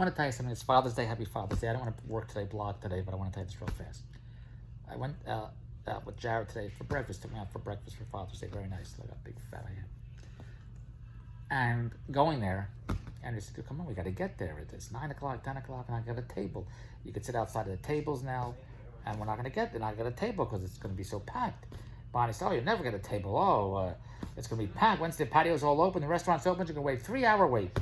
want to tell you something. It's Father's Day. Happy Father's Day. I don't want to work today, blog today, but I want to tell you this real fast. I went out with Jared today for breakfast. Took me out for breakfast for Father's Day. Very nice. Look how big fat I am. And going there, and he said, come on, we got to get there. It's 9 o'clock, 10 o'clock, and I got a table. You can sit outside of the tables now, and we're not going to get there. I got a table because it's going to be so packed. Bonnie said, oh, you'll never get a table. Oh, it's going to be packed. Once the patio's all open, the restaurant's open, you're going to wait 3-hour wait.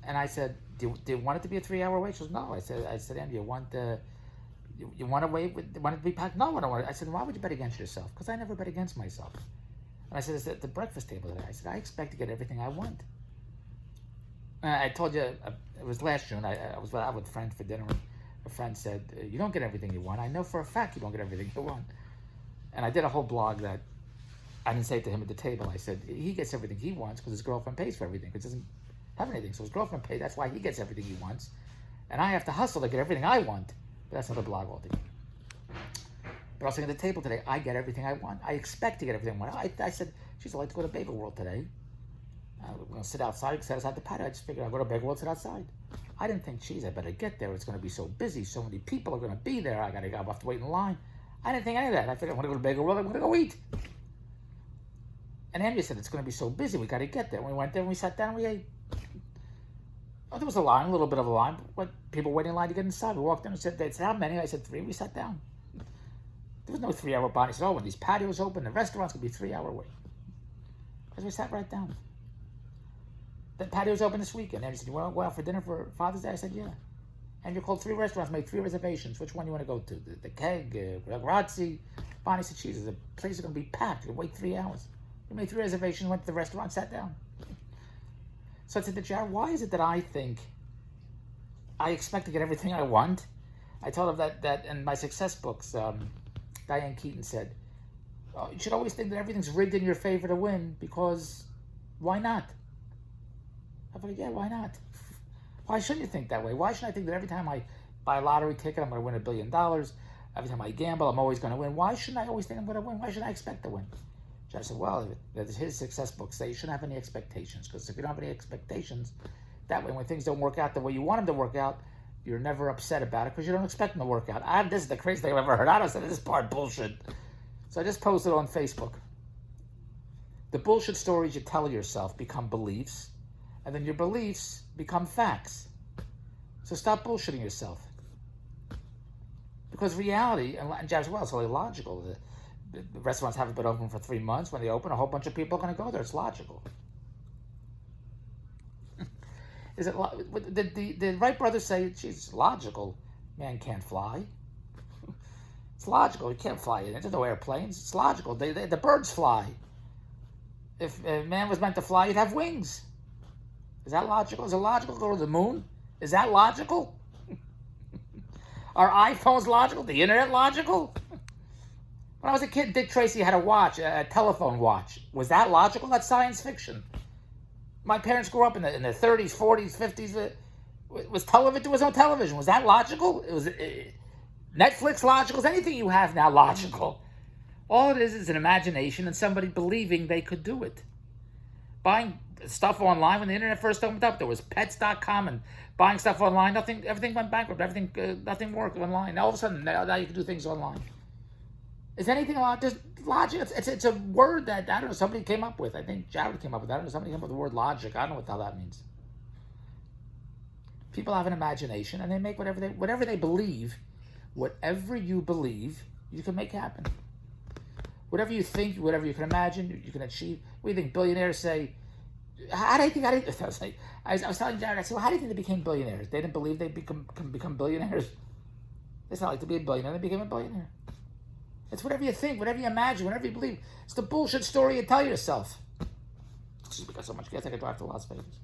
And I said, do you want it to be a 3-hour wait? She goes, no. I said, Andy, you want to wait? Want it to be packed? No, I don't want it. I said, why would you bet against yourself? Because I never bet against myself. And I said, it's at the breakfast table today. I said, I expect to get everything I want. I told you, it was last June. I was out with friends for dinner. And a friend said, you don't get everything you want. I know for a fact you don't get everything you want. And I did a whole blog that I didn't say to him at the table. I said, he gets everything he wants because his girlfriend pays for everything. It doesn't have anything. So his girlfriend pays. That's why he gets everything he wants. And I have to hustle to get everything I want. But that's another blog altogether. But I was saying at the table today, I get everything I want. I expect to get everything I want. I said, geez, I'd like to go to Bagel World today. We're going to sit outside, sit outside the patio. I just figured I'd go to Bagel World, sit outside. I didn't think, geez, I better get there. It's going to be so busy. So many people are going to be there. I have to wait in line. I didn't think any of that. I figured I want to go to Bagel World. I'm going to go eat. And Andrea said, it's going to be so busy. We got to get there. When we went there and we sat down, we ate. Oh, there was a line, a little bit of a line. But people waiting in line to get inside. We walked in and said, how many? I said, 3. We sat down. There was no 3-hour bond. He said, oh, when these patios open, the restaurant's going to be 3-hour wait. Because we sat right down. The patio's open this weekend. And he said, you want to go out for dinner for Father's Day? I said, yeah. And you called 3 restaurants, made 3 reservations. Which one do you want to go to? The Keg, Grazie. Bonnie said, Jesus, the place is going to be packed. You can wait 3 hours. We made 3 reservations, went to the restaurant, sat down. So I said to Jared, why is it that I think I expect to get everything I want? I told him that in my success books, Diane Keaton said, oh, you should always think that everything's rigged in your favor to win because why not? I thought, yeah, why not? Why shouldn't you think that way? Why shouldn't I think that every time I buy a lottery ticket, I'm going to win $1 billion? Every time I gamble, I'm always going to win. Why shouldn't I always think I'm going to win? Why shouldn't I expect to win? Jared said, well, his success book say you shouldn't have any expectations because if you don't have any expectations, that way when things don't work out the way you want them to work out, you're never upset about it because you don't expect them to work out. This is the craziest thing I've ever heard. I don't say this part bullshit. So I just posted on Facebook. The bullshit stories you tell yourself become beliefs, and then your beliefs become facts. So stop bullshitting yourself. Because reality, and Jared said, well, it's only logical. The restaurants haven't been open for 3 months. When they open, a whole bunch of people are going to go there. It's logical. Is it the Wright brothers say, geez, it's logical. Man can't fly. It's logical. You can't fly. There's no airplanes. It's logical. The birds fly. If man was meant to fly, you'd have wings. Is that logical? Is it logical to go to the moon? Is that logical? Are iPhones logical? The internet logical? When I was a kid, Dick Tracy had a watch, a telephone watch. Was that logical? That's science fiction. My parents grew up in the 30s, 40s, 50s. Was television? There was no television. Was that logical? It was Netflix logical? Is anything you have now logical? All it is an imagination and somebody believing they could do it. Buying stuff online when the internet first opened up, there was pets.com and buying stuff online. Everything went bankrupt. Nothing worked online. Now all of a sudden, now you can do things online. Is anything logic? It's a word that, I don't know, somebody came up with. I think Jared came up with that. I don't know, somebody came up with the word logic. I don't know what the hell that means. People have an imagination and they make whatever they believe. Whatever you believe, you can make happen. Whatever you think, whatever you can imagine, you can achieve. What do you think billionaires say? I was telling Jared, I said, well, how do you think they became billionaires? They didn't believe they can become billionaires. It's not like to be a billionaire. They became a billionaire. It's whatever you think, whatever you imagine, whatever you believe. It's the bullshit story you tell yourself. Excuse me, got so much gas I could drive to Las Vegas.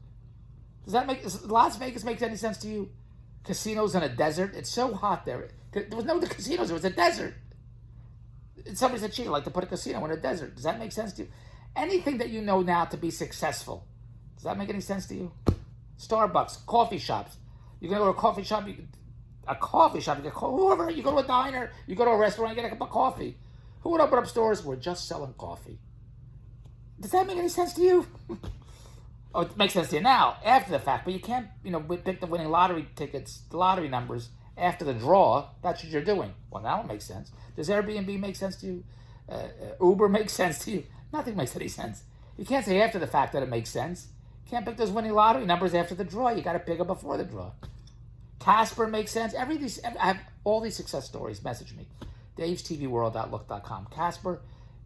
Las Vegas makes any sense to you? Casinos in a desert? It's so hot there. There was no casinos, it was a desert. Somebody said, she'd like to put a casino in a desert. Does that make sense to you? Anything that you know now to be successful, does that make any sense to you? Starbucks, coffee shops. You're going to go to a coffee shop, you go to a diner, you go to a restaurant, you get a cup of coffee. Who would open up stores? We're just selling coffee. Does that make any sense to you? Oh, it makes sense to you now, after the fact, but you can't, pick the winning lottery tickets, the lottery numbers, after the draw. That's what you're doing. Well, now it makes sense. Does Airbnb make sense to you? Uber makes sense to you? Nothing makes any sense. You can't say after the fact that it makes sense. You can't pick those winning lottery numbers after the draw. You got to pick them before the draw. Casper makes sense. I have all these success stories. Message me. Dave'sTVWorld.look.com. Casper,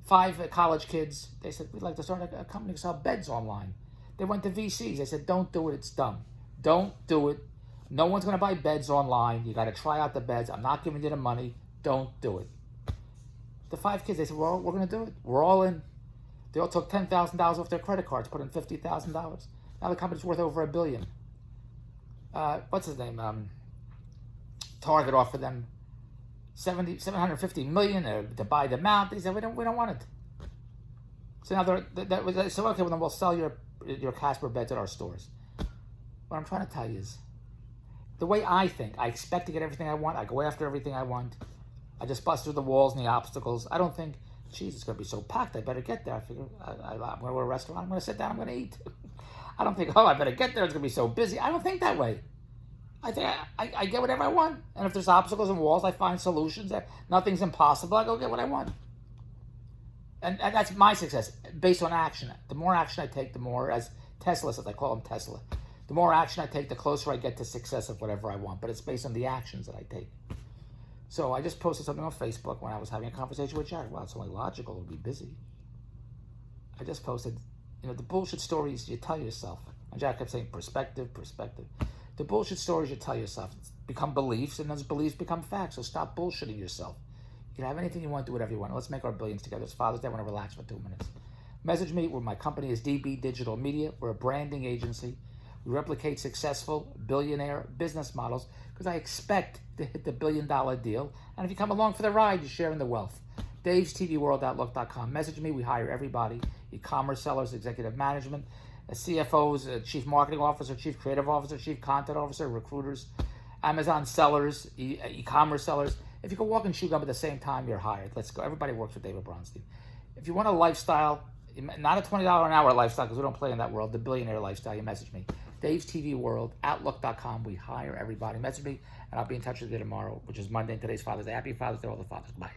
5 college kids. They said, we'd like to start a company to sell beds online. They went to VCs. They said, don't do it. It's dumb. Don't do it. No one's going to buy beds online. You got to try out the beds. I'm not giving you the money. Don't do it. The 5 kids, they said, well, we're going to do it. We're all in. They all took $10,000 off their credit cards, put in $50,000. Now the company's worth over $1 billion. What's his name? Target offered them $750 million to buy them out. They said, we don't want it. So now they said, okay, well then we'll sell your Casper beds at our stores. What I'm trying to tell you is, the way I think, I expect to get everything I want. I go after everything I want. I just bust through the walls and the obstacles. I don't think, geez, it's going to be so packed. I better get there. I figure I'm going to go to a restaurant. I'm going to sit down. I'm going to eat. I don't think, I better get there. It's going to be so busy. I don't think that way. I think I get whatever I want. And if there's obstacles and walls, I find solutions. Nothing's impossible. I go get what I want. And that's my success, based on action. The more action I take, the more, as Tesla says, I call him Tesla. The more action I take, the closer I get to success of whatever I want. But it's based on the actions that I take. So I just posted something on Facebook when I was having a conversation with Jared. Well, it's only logical to be busy. I just posted, the bullshit stories you tell yourself. And Jared kept saying, perspective. The bullshit stories you tell yourself become beliefs, and those beliefs become facts. So stop bullshitting yourself. You can have anything you want, do whatever you want. Let's make our billions together. It's Father's Day. I want to relax for 2 minutes. Message me where my company is DB Digital Media. We're a branding agency. We replicate successful billionaire business models because I expect to hit the $1 billion deal. And if you come along for the ride, you're sharing the wealth. Dave'sTVWorld.look.com. Message me. We hire everybody. E-commerce sellers, executive management, CFOs, chief marketing officer, chief creative officer, chief content officer, recruiters, Amazon sellers, e-commerce sellers. If you can walk and chew gum at the same time, you're hired. Let's go. Everybody works for David Bronstein. If you want a lifestyle, not a $20 an hour lifestyle, because we don't play in that world, the billionaire lifestyle, you message me. Dave's TV World, Outlook.com. We hire everybody. Message me, and I'll be in touch with you tomorrow, which is Monday, and today's Father's Day. Happy Father's Day, all the fathers. Bye.